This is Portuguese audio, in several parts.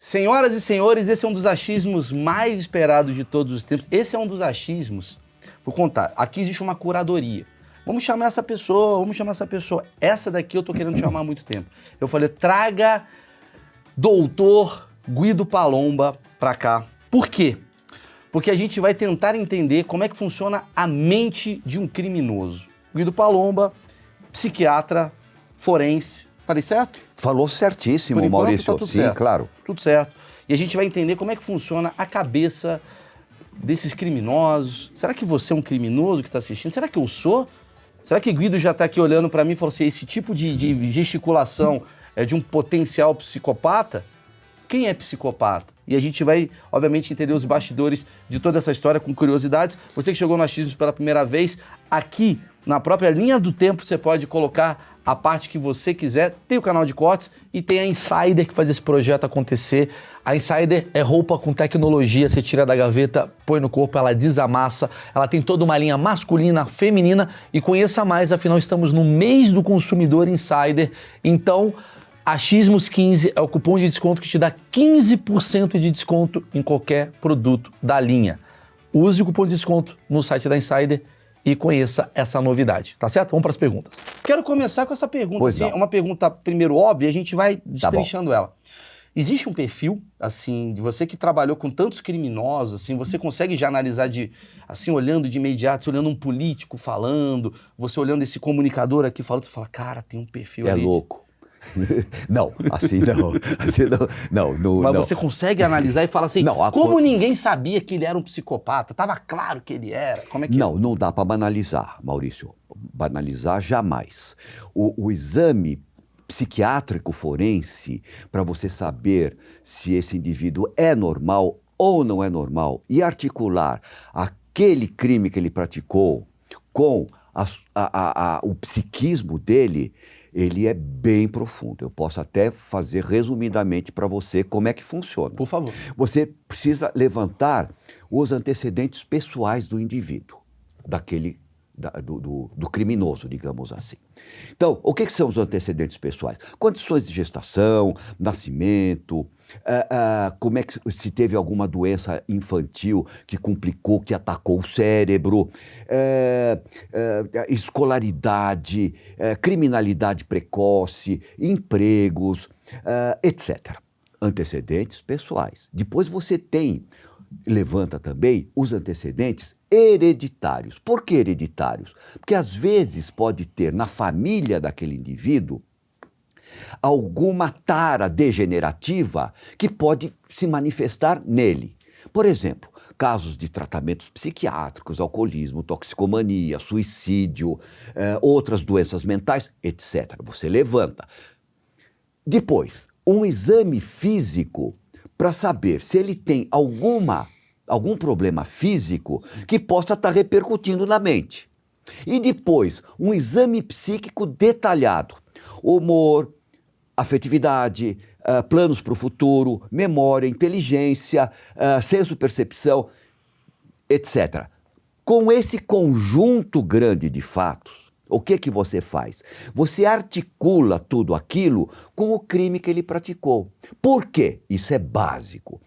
Senhoras e senhores, esse é um dos achismos mais esperados de todos os tempos. Esse é um dos achismos, vou contar, aqui existe uma curadoria. Vamos chamar essa pessoa, Essa daqui eu tô querendo chamar há muito tempo. Eu falei, traga doutor Guido Palomba pra cá. Por quê? Porque a gente vai tentar entender como é que funciona a mente de um criminoso. Guido Palomba, psiquiatra, forense. Falei certo? Falou certíssimo, Por enquanto, Maurício. tá tudo Sim, certo. claro. Tudo certo. E a gente vai entender como é que funciona a cabeça desses criminosos. Será que você é um criminoso que está assistindo? Será que eu sou? Será que Guido já está aqui olhando para mim e falou assim, esse tipo de gesticulação é de um potencial psicopata? Quem é psicopata? E a gente vai, obviamente, entender os bastidores de toda essa história com curiosidades. Você que chegou no Achismos pela primeira vez, aqui na própria linha do tempo você pode colocar a parte que você quiser. Tem o canal de cortes e tem a Insider que faz esse projeto acontecer. A Insider é roupa com tecnologia, você tira da gaveta, põe no corpo, ela desamassa. Ela tem toda uma linha masculina, feminina e conheça mais, afinal estamos no mês do consumidor Insider. Então, Achismos 15 é o cupom de desconto que te dá 15% de desconto em qualquer produto da linha. Use o cupom de desconto no site da Insider e conheça essa novidade, tá certo? Vamos para as perguntas. Quero começar com essa pergunta, assim, é uma pergunta primeiro óbvia, a gente vai destrinchando ela. Existe um perfil, assim, de você que trabalhou com tantos criminosos, assim, você consegue já analisar assim, olhando de imediato, você olhando um político falando, você olhando esse comunicador aqui falando, você fala, cara, tem um perfil ali. É louco. Não, assim não. Mas você consegue analisar e falar assim, como ninguém sabia que ele era um psicopata? Tava claro que ele era. Como é que Não dá para banalizar, Maurício. Banalizar jamais. O exame psiquiátrico forense, para você saber se esse indivíduo é normal ou não é normal, e articular aquele crime que ele praticou com o psiquismo dele, ele é bem profundo. Eu posso até fazer resumidamente para você como é que funciona. Por favor. Você precisa levantar os antecedentes pessoais do indivíduo, do criminoso, digamos assim. Então, o que são os antecedentes pessoais? Condições de gestação, nascimento, como é que se teve alguma doença infantil que complicou, que atacou o cérebro, escolaridade, criminalidade precoce, empregos, etc. Antecedentes pessoais. Depois você levanta também os antecedentes hereditários. Por que hereditários? Porque às vezes pode ter na família daquele indivíduo alguma tara degenerativa que pode se manifestar nele. Por exemplo, casos de tratamentos psiquiátricos, alcoolismo, toxicomania, suicídio, outras doenças mentais, etc. Você levanta. Depois, um exame físico para saber se ele tem algum problema físico que possa estar repercutindo na mente. E depois, um exame psíquico detalhado. Humor, afetividade, planos para o futuro, memória, inteligência, senso-percepção, etc. Com esse conjunto grande de fatos, o que você faz? Você articula tudo aquilo com o crime que ele praticou. Por quê? Isso é básico.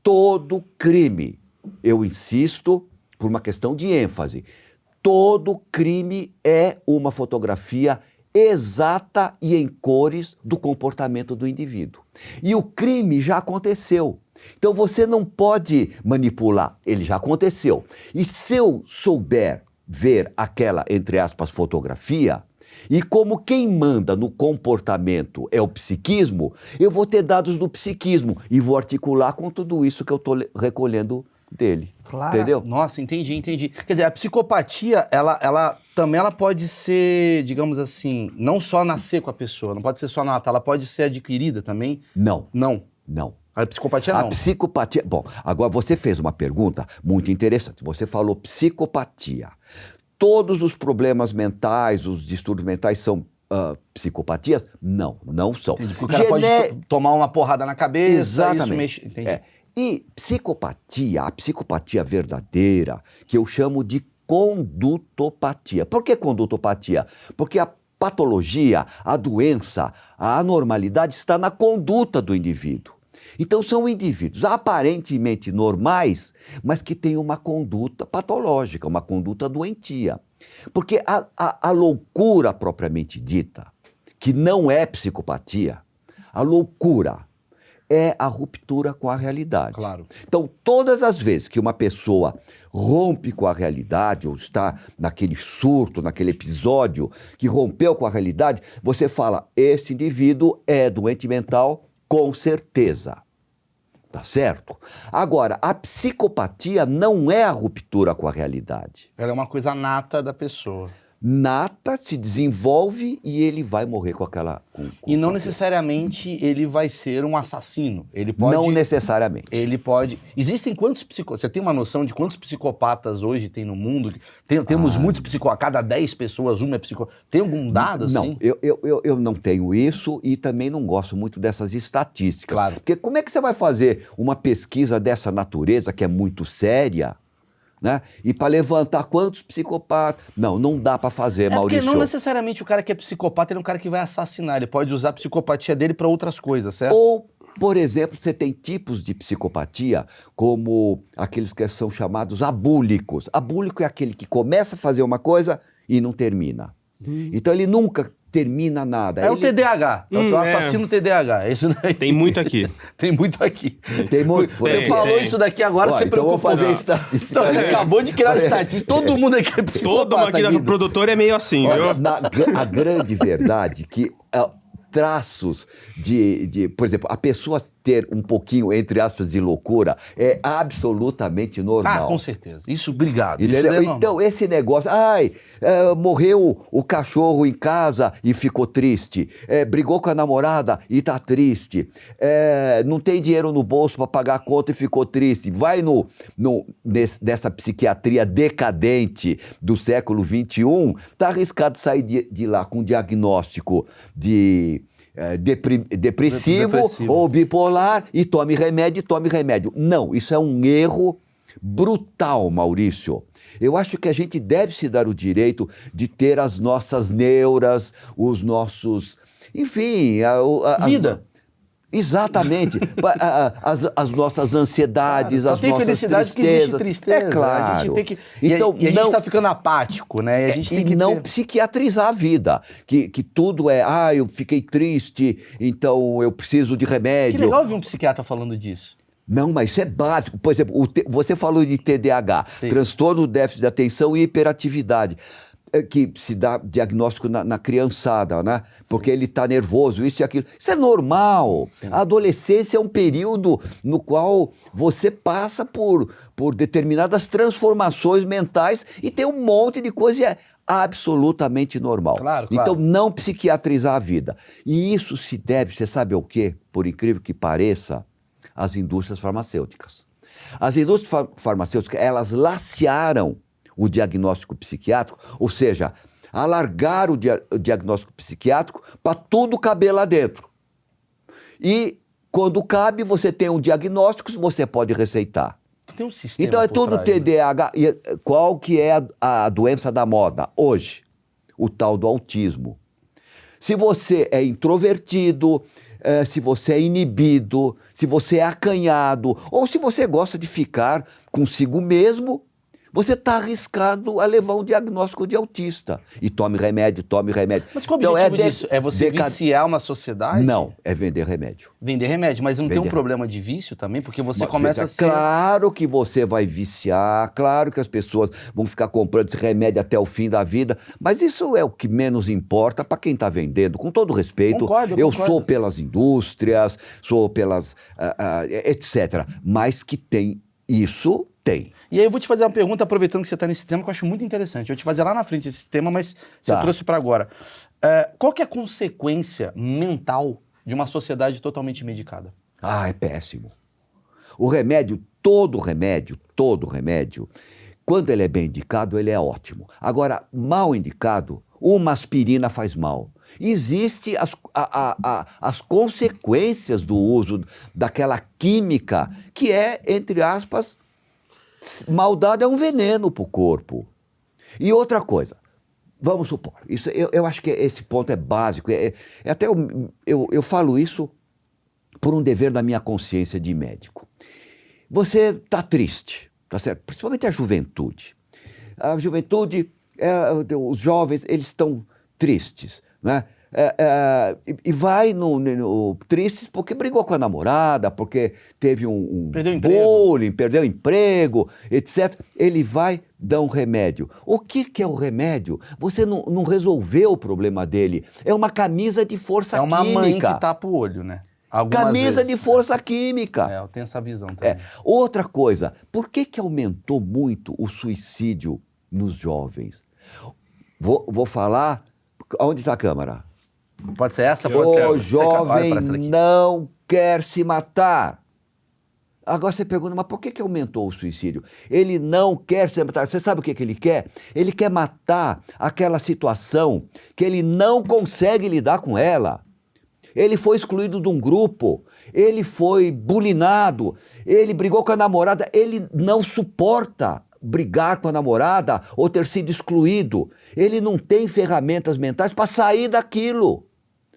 Todo crime, eu insisto, por uma questão de ênfase, todo crime é uma fotografia exata e em cores do comportamento do indivíduo. E o crime já aconteceu. Então você não pode manipular, ele já aconteceu. E se eu souber ver aquela, entre aspas, fotografia, e como quem manda no comportamento é o psiquismo, eu vou ter dados do psiquismo e vou articular com tudo isso que eu estou recolhendo dele. Claro. Entendeu? Nossa, entendi. Quer dizer, a psicopatia, ela também pode ser, digamos assim, não só nascer com a pessoa, não pode ser só nata, ela pode ser adquirida também? Não. Não. A psicopatia não. A psicopatia... Bom, agora você fez uma pergunta muito interessante. Você falou psicopatia. Todos os problemas mentais, os distúrbios mentais são psicopatias? Não são. Entendi, porque o cara pode tomar uma porrada na cabeça, exatamente. Isso mexe... Entendi. E psicopatia, a psicopatia verdadeira, que eu chamo de condutopatia. Por que condutopatia? Porque a patologia, a doença, a anormalidade está na conduta do indivíduo. Então são indivíduos aparentemente normais, mas que têm uma conduta patológica, uma conduta doentia. Porque a loucura propriamente dita, que não é psicopatia, a loucura é a ruptura com a realidade. Claro. Então, todas as vezes que uma pessoa rompe com a realidade, ou está naquele surto, naquele episódio que rompeu com a realidade, você fala, esse indivíduo é doente mental, com certeza. Tá certo? Agora, a psicopatia não é a ruptura com a realidade. Ela é uma coisa nata da pessoa. Nata, se desenvolve e ele vai morrer com aquela... E não necessariamente ele vai ser um assassino. Ele pode... Não necessariamente. Ele pode... Existem quantos psicopatas... Você tem uma noção de quantos psicopatas hoje tem no mundo? Temos muitos psicopatas. Cada 10 pessoas, uma é psicopata. Tem algum dado assim? Não, eu não tenho isso e também não gosto muito dessas estatísticas. Claro. Porque como é que você vai fazer uma pesquisa dessa natureza, que é muito séria, né? E para levantar quantos psicopatas... Não dá para fazer, Maurício. Porque não necessariamente o cara que é psicopata ele é um cara que vai assassinar. Ele pode usar a psicopatia dele para outras coisas, certo? Ou, por exemplo, você tem tipos de psicopatia como aqueles que são chamados abúlicos. Abúlico é aquele que começa a fazer uma coisa e não termina. Então ele nunca termina nada. É o TDAH, é o assassino TDAH. É isso daí. Tem muito aqui. Tem muito aqui. Tem muito. Você falou isso daqui agora, você então preocupou. vou fazer estatística. Então, você acabou de criar estatística. Todo mundo aqui é psicopata. Todo mundo aqui da Guido. produtora é meio assim, Olha, viu? a grande verdade que traços por exemplo, a pessoa ter um pouquinho, entre aspas, de loucura é absolutamente normal. Ah, com certeza. Isso, obrigado. Entendeu? Isso é normal. Então, esse negócio, morreu o cachorro em casa e ficou triste, brigou com a namorada e tá triste, não tem dinheiro no bolso para pagar a conta e ficou triste, vai nessa psiquiatria decadente do século XXI, tá arriscado sair de lá com um diagnóstico de depressivo ou bipolar e tome remédio. Não, isso é um erro brutal, Maurício. Eu acho que a gente deve se dar o direito de ter as nossas neuras, os nossos... Enfim... Vida. Exatamente. As nossas ansiedades, Só as tem nossas felicidade tristezas. que existe tristeza. É claro. A gente tem que... Então, e a gente está ficando apático, né? E a gente tem que não ter... psiquiatrizar a vida. Que tudo eu fiquei triste, então eu preciso de remédio. Que legal ouvir um psiquiatra falando disso. Não, mas isso é básico. Por exemplo, você falou de TDAH, Sim. transtorno do déficit de atenção e hiperatividade, que se dá diagnóstico na criançada, né? Porque ele está nervoso, isso e aquilo. Isso é normal. Sim. A adolescência é um período no qual você passa por determinadas transformações mentais e tem um monte de coisa e é absolutamente normal. Claro. Então, não psiquiatrizar a vida. E isso se deve, você sabe ao quê? Por incrível que pareça, às indústrias farmacêuticas. As indústrias farmacêuticas, elas lacearam o diagnóstico psiquiátrico, ou seja, alargaram o diagnóstico psiquiátrico para tudo caber lá dentro. E quando cabe, você tem um diagnóstico, você pode receitar. Tem um sistema Então é por tudo trás, né? TDAH. E qual que é a doença da moda hoje? O tal do autismo. Se você é introvertido, se você é inibido, se você é acanhado, ou se você gosta de ficar consigo mesmo, você está arriscado a levar um diagnóstico de autista. E tome remédio. Mas qual o objetivo disso? É você viciar uma sociedade? Não, é vender remédio. Vender remédio, mas não tem um problema de vício também? Porque você começa a ser... Claro que você vai viciar, claro que as pessoas vão ficar comprando esse remédio até o fim da vida, mas isso é o que menos importa para quem está vendendo, com todo respeito. Concordo. Eu sou pelas indústrias, sou pelas... etc. Mas que tem isso, tem. E aí eu vou te fazer uma pergunta, aproveitando que você está nesse tema, que eu acho muito interessante. Eu vou te fazer lá na frente esse tema, mas você trouxe para agora. Qual que é a consequência mental de uma sociedade totalmente medicada? É péssimo. O remédio, todo remédio, quando ele é bem indicado, ele é ótimo. Agora, mal indicado, uma aspirina faz mal. Existem as consequências do uso daquela química que é, entre aspas, maldade é um veneno para o corpo. E outra coisa, vamos supor, isso, eu acho que esse ponto é básico, até eu falo isso por um dever da minha consciência de médico. Você está triste, tá certo? Principalmente a juventude. A juventude, os jovens, eles estão tristes, né? E vai tristes porque brigou com a namorada, porque teve Perdeu bullying, perdeu emprego, etc. Ele vai dar um remédio. O que é o remédio? Você não resolveu o problema dele. É uma camisa de força química. É uma mãe que tapa o olho, né? Algumas camisa vezes, de força química. eu tenho essa visão também. Outra coisa, por que aumentou muito o suicídio nos jovens? Vou falar... Onde está a câmera? Pode ser essa? Pode ser essa. O jovem não quer se matar. Agora você pergunta, mas por que aumentou o suicídio? Ele não quer se matar. Você sabe o que ele quer? Ele quer matar aquela situação que ele não consegue lidar com ela. Ele foi excluído de um grupo, ele foi bulinado, ele brigou com a namorada, ele não suporta brigar com a namorada ou ter sido excluído. Ele não tem ferramentas mentais para sair daquilo.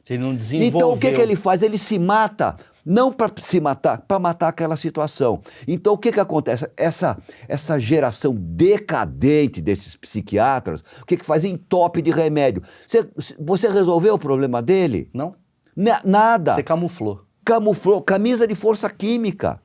Ele não desenvolveu. Então o que ele faz? Ele se mata, não para se matar, para matar aquela situação. Então o que acontece? Essa geração decadente desses psiquiatras, o que faz? Entope de remédio. Você resolveu o problema dele? Não. Nada. Você camuflou. Camuflou, camisa de força química.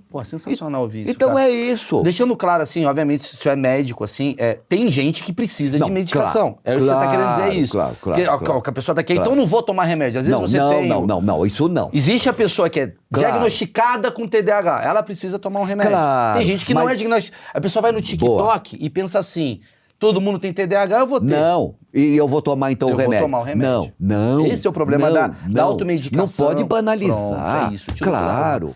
Pô, sensacional ouvir isso, Então cara. é isso. Deixando claro, assim, obviamente, se você é médico, assim, tem gente que precisa de medicação. Claro, isso que você tá querendo dizer, é isso. Claro. Que a pessoa tá aqui, então eu não vou tomar remédio. Às vezes Não, isso não. Existe a pessoa que é diagnosticada com TDAH, ela precisa tomar um remédio. Claro, tem gente que não é diagnosticada. A pessoa vai no TikTok e pensa assim, todo mundo tem TDAH, eu vou ter. Não, e eu vou tomar então o remédio. Eu vou tomar o remédio. Não. Esse é o problema da automedicação. Não pode banalizar. Pronto, é isso. Claro.